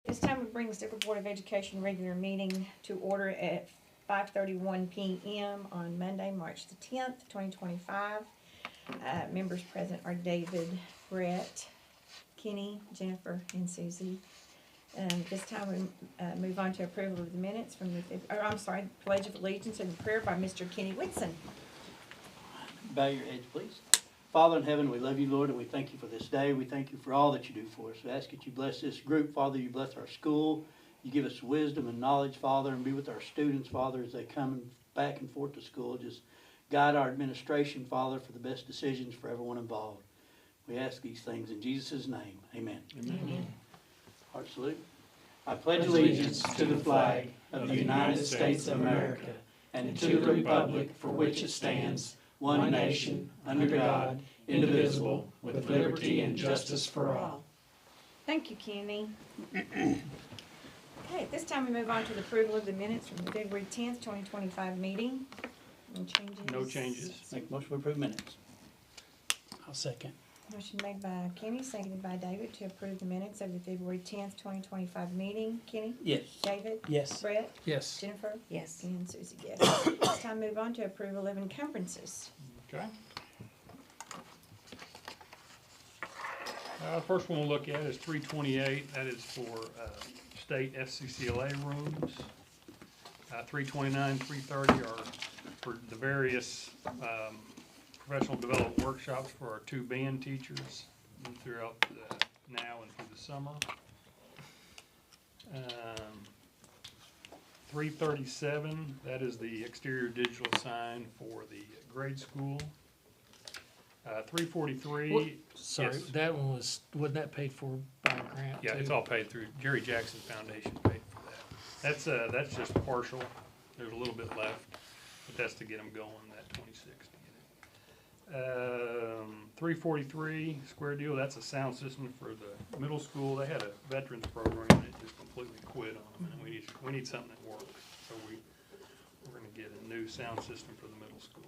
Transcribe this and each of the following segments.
This time we bring the Stigler Board of Education regular meeting to order at 5:31 p.m. on Monday, March the 10th, 2025. Members present are David, Brett, Kenny, Jennifer, and Susie. This time we move on to approval of the minutes from the, Pledge of Allegiance and prayer by Mr. Kenny Whitson. Bow your heads, please. Father in heaven, we love you, Lord, and we thank you for this day. We thank you for all that you do for us. We ask that you bless this group, Father. You bless our school. You give us wisdom and knowledge, Father, and be with our students, Father, as they come back and forth to school. Just guide our administration, Father, for the best decisions for everyone involved. We ask these things in Jesus' name. Amen. Amen. Heart salute. I pledge allegiance to the flag of the United States of America and to the republic for which it stands, one nation, under God, indivisible, with liberty and justice for all. Thank you, Kenny. Okay, at this time we move on to the approval of the minutes from the February 10th, 2025 meeting. No changes? No changes. Make a motion to approve minutes. I'll second. Motion made by Kenny, seconded by David to approve the minutes of the February 10th, 2025 meeting. Kenny? Yes. David? Yes. Brett? Yes. Jennifer? Yes. And Susie, yes. This time move on to approval of encumbrances. Okay. First one we'll look at is 328. That is for state FCCLA rooms. 329, 330 are for the various professional development workshops for our 2 band teachers throughout now and through the summer. 337, that is the exterior digital sign for the grade school. 343. Sorry, yes. that one wasn't that paid for by a grant? Yeah, too? it's all paid through Jerry Jackson Foundation paid for that. That's just partial. There's a little bit left, but that's to get them going. That 26 to get it. 343 square deal. That's a sound system for the middle school. They had a veterans program and it just completely quit on them, and we need something that works. So we're going to get a new sound system for the middle school.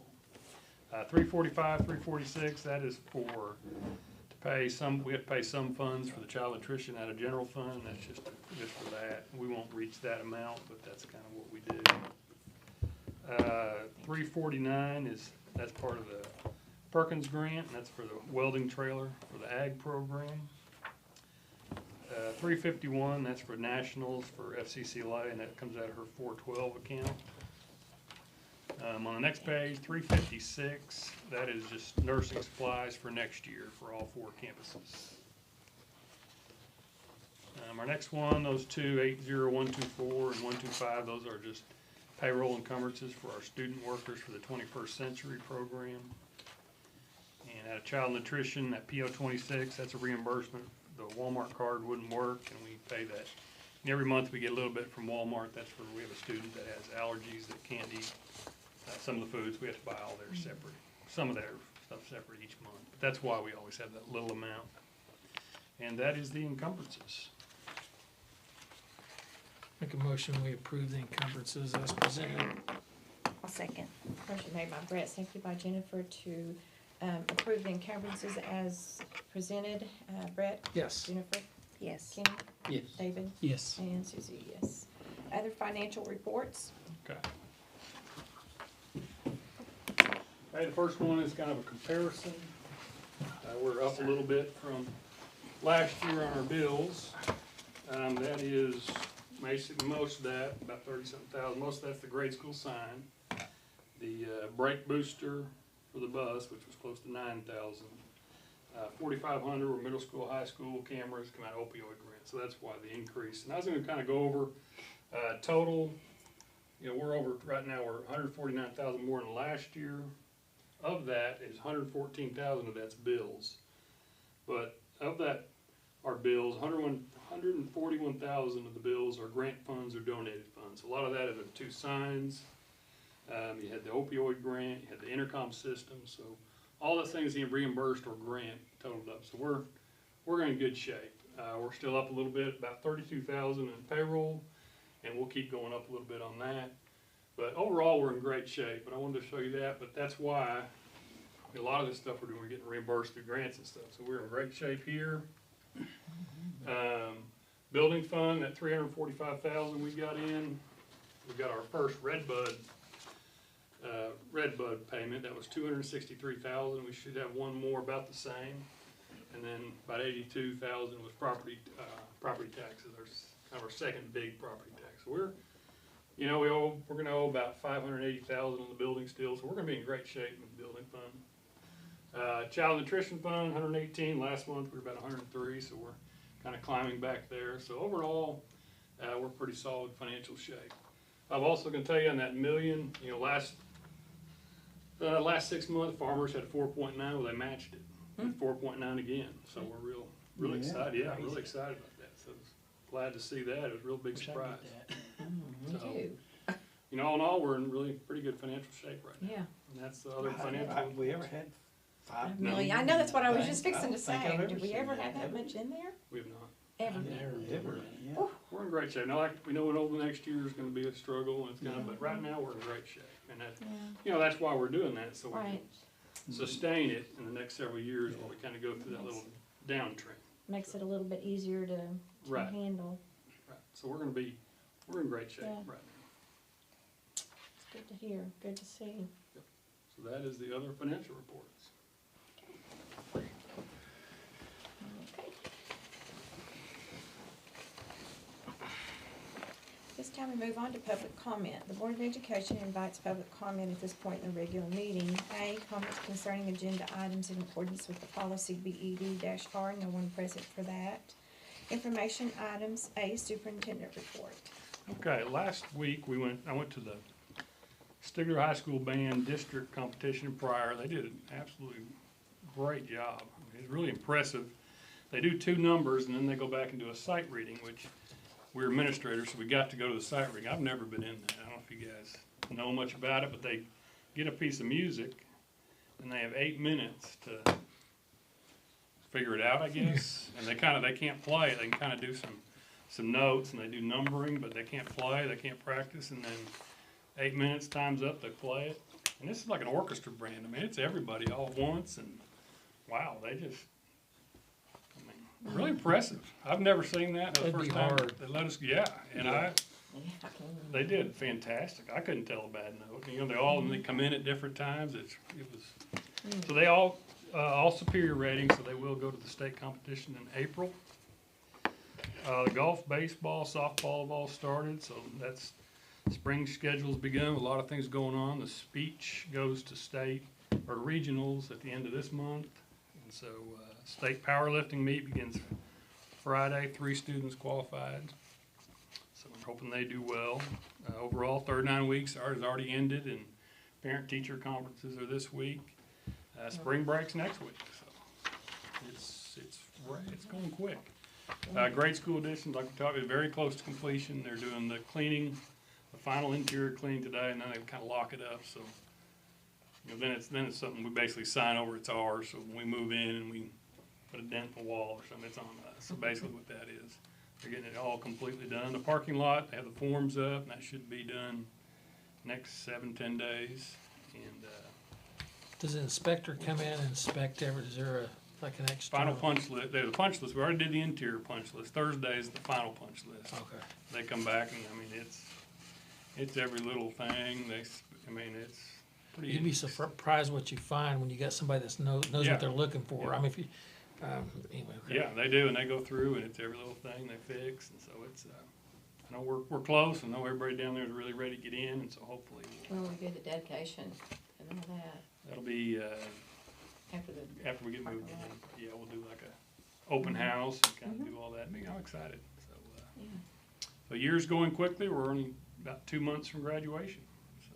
345, 346. That is for to pay some. We have to pay some funds for the child nutrition out of general fund. That's just for that. We won't reach that amount, but that's kind of what we do. 349 that's part of the Perkins grant, and that's for the welding trailer for the ag program. 351, that's for nationals for FCCLA, and that comes out of her 412 account. On the next page, 356, that is just nursing supplies for next year for all 4 campuses. Our next one, those 2, 80124 and 125, those are just payroll encumbrances for our student workers for the 21st Century program. And at Child Nutrition, that PO 26, that's a reimbursement. The Walmart card wouldn't work, and we pay that. And every month we get a little bit from Walmart. That's where we have a student that has allergies that can't eat some of the foods. We have to buy all theirs separate. Some of their stuff separate each month. But that's why we always have that little amount. And that is the encumbrances. Make a motion, we approve the encumbrances as presented. I'll second. Motion made by Brett, seconded by Jennifer to approve the encumbrances as presented. Brett? Yes. Jennifer? Yes. Kenny? Yes. David? Yes. And Susie, yes. Other financial reports? Okay. Okay, the first one is kind of a comparison. We're up a little bit from last year on our bills. That is basically most of that, about 30-something thousand. Most of that's the grade school sign. The brake booster for the bus, which was close to 9,000. 4,500 were middle school, high school cameras come out of opioid grant. So that's why the increase. And I was going to kind of go over total. We're over right now. We're 149,000 more than last year. Of that is 114,000 of that's bills. But of that are bills. 141,000 of the bills are grant funds or donated funds. A lot of that are the 2 signs. You had the opioid grant. You had the intercom system. So all the things being reimbursed or grant totaled up. So we're in good shape. We're still up a little bit, about 32,000 in payroll, and we'll keep going up a little bit on that. But overall, we're in great shape. But I wanted to show you that. But that's why a lot of this stuff we're doing, we're getting reimbursed through grants and stuff. So we're in great shape here. Building fund, that $345,000 we got in, we got our first Redbud payment. That was $263,000. We should have one more about the same. And then about $82,000 was property taxes, kind of our second big property tax. So we're gonna owe about $580,000 on the building still, so we're gonna be in great shape with the building fund. Child nutrition fund, 118. Last month we were about 103, so we're kind of climbing back there. So overall, we're pretty solid financial shape. I'm also gonna tell you on that million, last 6 months, farmers had 4.9, well, they matched it. 4.9 again, so we're real excited. Yeah, I'm really excited about that. So glad to see that. It was a real big surprise. Me too. All in all, we're in really pretty good financial shape right now. Yeah. And that's the other financial. Have we ever had 5 million. I know, that's what I was just I fixing to don't think I've say. ever Did we seen ever that. have that much in there? We have not. Ever? Ever, yeah. We're in great shape. Now, we know over the next year is going to be a struggle, and it's going to, but right now we're in great shape, and that, that's why we're doing that, so we can Right. sustain it in the next several years, while we kind of go through that little downtrend. Makes it a little bit easier to Right. handle. Right. So we're in great shape Yeah. right now. It's good to hear, good to see. So that is the other financial reports. Okay. This time we move on to public comment. The Board of Education invites public comment at this point in the regular meeting. A, comments concerning agenda items in accordance with the policy BED-R, no one present for that. Information items, A, superintendent report. Okay, last week I went to the Stigler High School Band District Competition in Pryor. They did an absolutely great job. I mean, it's really impressive. They do 2 numbers and then they go back and do a sight reading, which we're administrators, so we got to go to the sight reading. I've never been in that. I don't know if you guys know much about it, but they get a piece of music and they have 8 minutes to figure it out, I guess. And they can't play it. They can kind of do some notes and they do numbering, but they can't play, they can't practice, and then 8 minutes, time's up, they play it. And this is like an orchestra band. I mean, it's everybody all at once, and wow, really impressive. I've never seen that. The That'd first be time hard. they let us, they did fantastic. I couldn't tell a bad note. They come in at different times. So they all superior ratings, so they will go to the state competition in April. The golf, baseball, softball have all started, so that's spring schedule's begun with a lot of things going on. The speech goes to state or regionals at the end of this month, and so state powerlifting meet begins Friday. 3 students qualified, so I'm hoping they do well. Overall, 39 weeks has already ended, and parent-teacher conferences are this week. Spring break's next week, so it's going quick. Grade school additions, like we talked about, very close to completion. They're doing the cleaning, the final interior cleaning today, and then they kind of lock it up. So then it's something we basically sign over. It's ours. So when we move in and we put a dent in the wall or something, it's on us. So basically what that is, they're getting it all completely done. The parking lot, they have the forms up, and that should be done next 7-10 days. And Does the inspector come in and inspect is there like an extra? final punch list. There's a punch list. We already did the interior punch list. Thursday is the final punch list. Okay. They come back and it's every little thing. It's pretty. You'd be surprised what you find when you got somebody that knows Yeah. what they're looking for. Yeah. I mean, if you, anyway. Okay. Yeah, they do, and they go through, and it's every little thing they fix, and so it's. I know we're close. I know everybody down there is really ready to get in, and so hopefully Well, we did the dedication and all that that'll be after we get moved parking lot. in. Yeah, we'll do like a open house and kind of do all that. I'm excited. So. Yeah. The year's going quickly. We're only about 2 months from graduation, so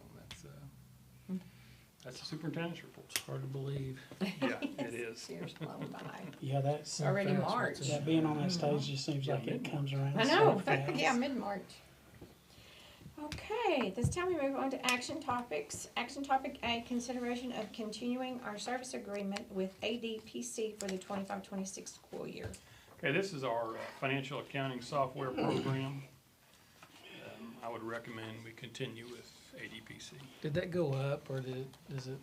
that's the superintendent's report. It's hard to believe. Yeah, it is. Years flown by. Yeah, that's, Already Fast March. what's yeah, in- being on that stage just seems like it comes around I so know, fast. yeah, mid-March. Okay, this time we move on to action topics. Action topic A, consideration of continuing our service agreement with ADPC for the 25-26 school year. Okay, this is our financial accounting software program. I would recommend we continue with ADPC. Did that go up or is it?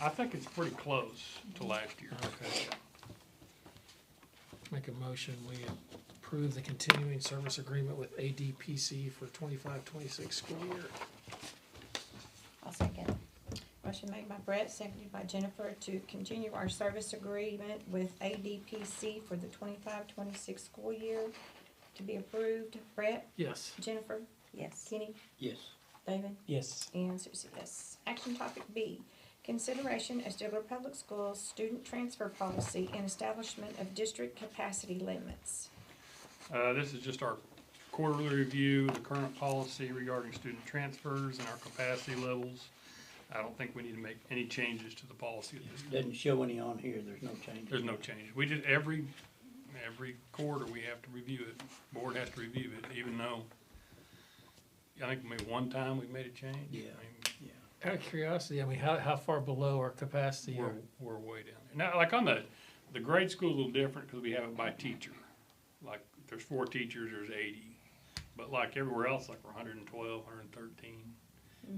I think it's pretty close to last year. Okay. Make a motion, we approve the continuing service agreement with ADPC for 25-26 school year. I'll second. Motion made by Brett, seconded by Jennifer to continue our service agreement with ADPC for the 25-26 school year to be approved. Brett, Yes. Jennifer, Yes. Kenny, Yes. David, Yes. and Susie, yes. Action topic B, consideration of Stigler Public Schools student transfer policy and establishment of district capacity limits. This is just our quarterly review, the current policy regarding student transfers and our capacity levels. I don't think we need to make any changes to the policy at this time. Doesn't show any on here, there's no change. There's no change. We just, every quarter, we have to review it. Board has to review it, even though, I think maybe one time we made a change. Yeah. I mean, Yeah. Out of curiosity, I mean, how far below our capacity are? we're way down there. Now, like on the grade school is a little different because we have it by teacher. Like, if there's 4 teachers, there's 80. But like everywhere else, like we're 112, 113,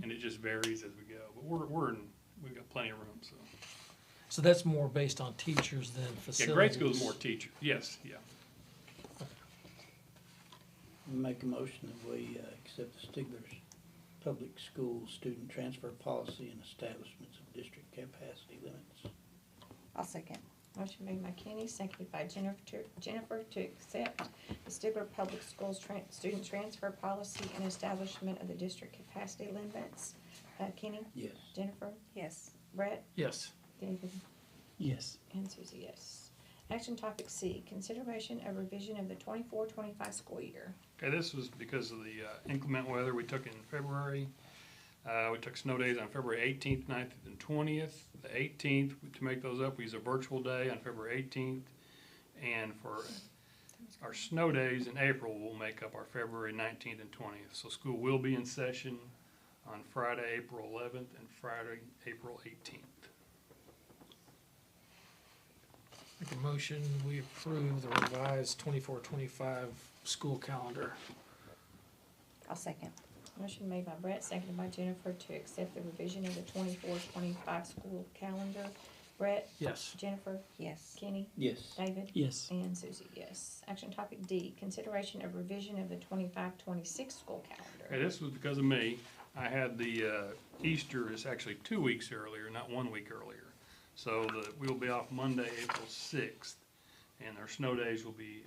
and it just varies as we go. But we've got plenty of room, so. So that's more based on teachers than facilities? Yeah, grade school is more teacher, yes, yeah. Make a motion that we accept the Stigler's public school student transfer policy and establishments of district capacity limits. I'll second. Motion made by Kenny, seconded by Jennifer to accept the Stigler Public Schools student transfer policy and establishment of the district capacity limits. Kenny, Yes. Jennifer, Yes. Brett, Yes. David, Yes. and Susie, yes. Action topic C, consideration of revision of the 24-25 school year. Okay, this was because of the inclement weather we took in February. We took snow days on February 18th, 19th, and 20th. The 18th, to make those up, we used a virtual day on February 18th. And for our snow days in April, we'll make up our February 19th and 20th. So school will be in session on Friday, April 11th, and Friday, April 18th. Make a motion, we approve the revised 24-25 school calendar. I'll second. Motion made by Brett, seconded by Jennifer to accept the revision of the 24-25 school calendar. Brett, Yes. Jennifer, Yes. Kenny, Yes. David, Yes. and Susie, yes. Action topic D, consideration of revision of the 25-26 school Okay, calendar. this was because of me. I had the Easter is actually 2 weeks earlier, not 1 week earlier. So we'll be off Monday, April 6th, and our snow days will be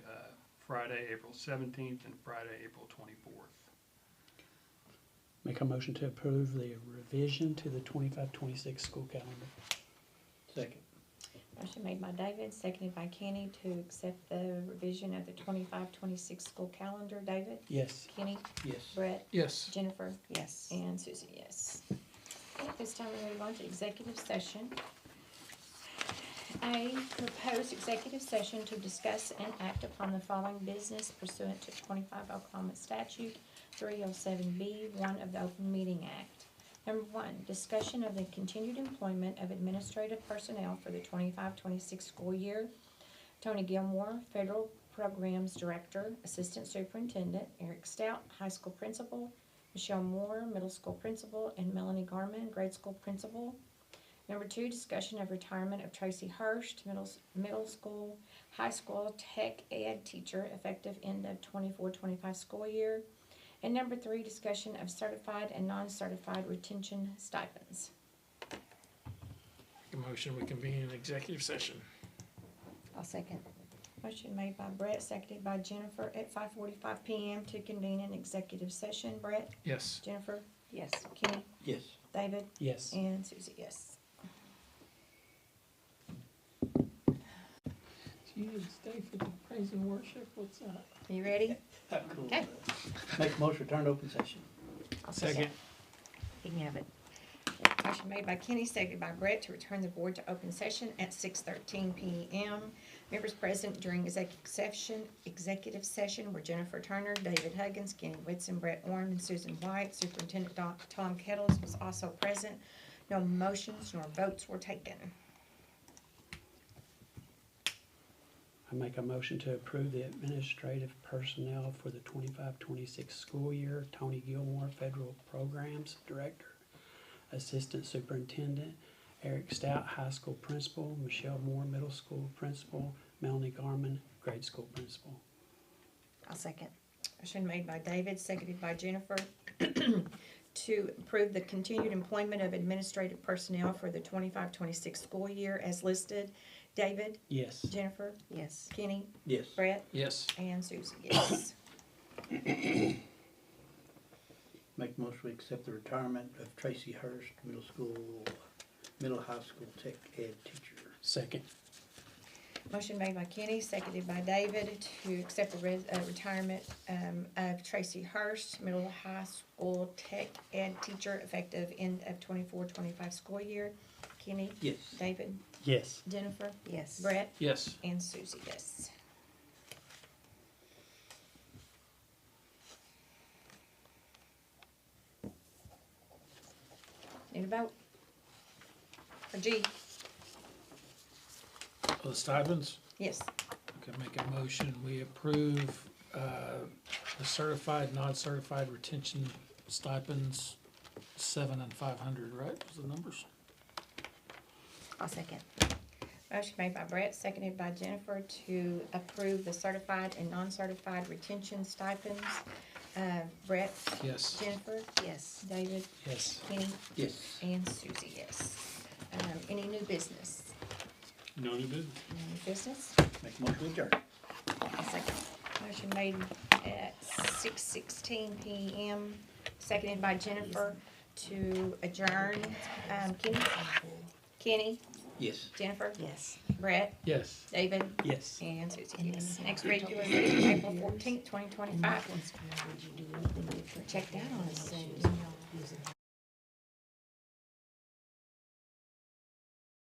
Friday, April 17th, and Friday, April 24th. Make a motion to approve the revision to the 25-26 school calendar. Second. Motion made by David, seconded by Kenny to accept the revision of the 25-26 school calendar. David, Yes. Kenny, Yes. Brett, Yes. Jennifer, Yes. and Susie, yes. Okay, at this time, we move on to executive session. A, proposed executive session to discuss and act upon the following business pursuant to 25 Oklahoma statute 307B1 of the Open Meeting Act. Number 1, discussion of the continued employment of administrative personnel for the 25-26 school year. Tony Gilmore, Federal Programs Director, Assistant Superintendent, Eric Stout, High School Principal, Michelle Moore, Middle School Principal, and Melanie Garman, Grade School Principal. Number 2, discussion of retirement of Tracy Hurst, middle school, high school tech ed teacher, effective end of 24-25 school year. And number 3, discussion of certified and non-certified retention stipends. Make a motion, we convene an executive session. I'll second. Motion made by Brett, seconded by Jennifer at 5:45 PM to convene an executive session. Brett, Yes. Jennifer, Yes. Kenny, Yes. David, Yes. and Susie, yes. You need to stay for the praise and worship, what's that? You ready? Cool. Okay. Make a motion, return to open session. I'll Second. He can have it. Motion made by Kenny, seconded by Brett to return the board to open session at 6:13 PM. Members present during executive session were Jennifer Turner, David Huggins, Kenny Whitson, Brett Orm, and Susan White. Superintendent Tom Kettles was also present. No motions nor votes were taken. I make a motion to approve the administrative personnel for the 25-26 school year. Tony Gilmore, Federal Programs Director, Assistant Superintendent, Eric Stout, High School Principal, Michelle Moore, Middle School Principal, Melanie Garman, Grade School Principal. I'll second. Motion made by David, seconded by Jennifer, to approve the continued employment of administrative personnel for the 25-26 school year as listed. David, Yes. Jennifer, Yes. Kenny, Yes. Brett, Yes. and Susie, yes. Make a motion we accept the retirement of Tracy Hurst, middle high school tech ed teacher. Second. Motion made by Kenny, seconded by David, to accept the retirement of Tracy Hurst, middle high school tech ed teacher, effective end of 24-25 school year. Kenny, Yes. David, Yes. Jennifer, Yes. Brett, Yes. and Susie, yes. Need a vote? For G? Oh, the stipends? Yes. Okay, make a motion, we approve, the certified, non-certified retention stipends, 7 and 500, right, was the numbers? I'll second. Motion made by Brett, seconded by Jennifer, to approve the certified and non-certified retention stipends. Brett, Yes. Jennifer, Yes. David, Yes. Kenny, Yes. and Susie, yes. Any new business? No new business. Any new business? Make a motion we adjourn. I'll second. Motion made at 6:16 PM, seconded by Jennifer, to adjourn. Kenny, Yes. Jennifer, Yes. Brett, Yes. David, Yes. and Susie, yes. Next regular meeting, April 14th, 2025. Did you do anything different? Check that on us.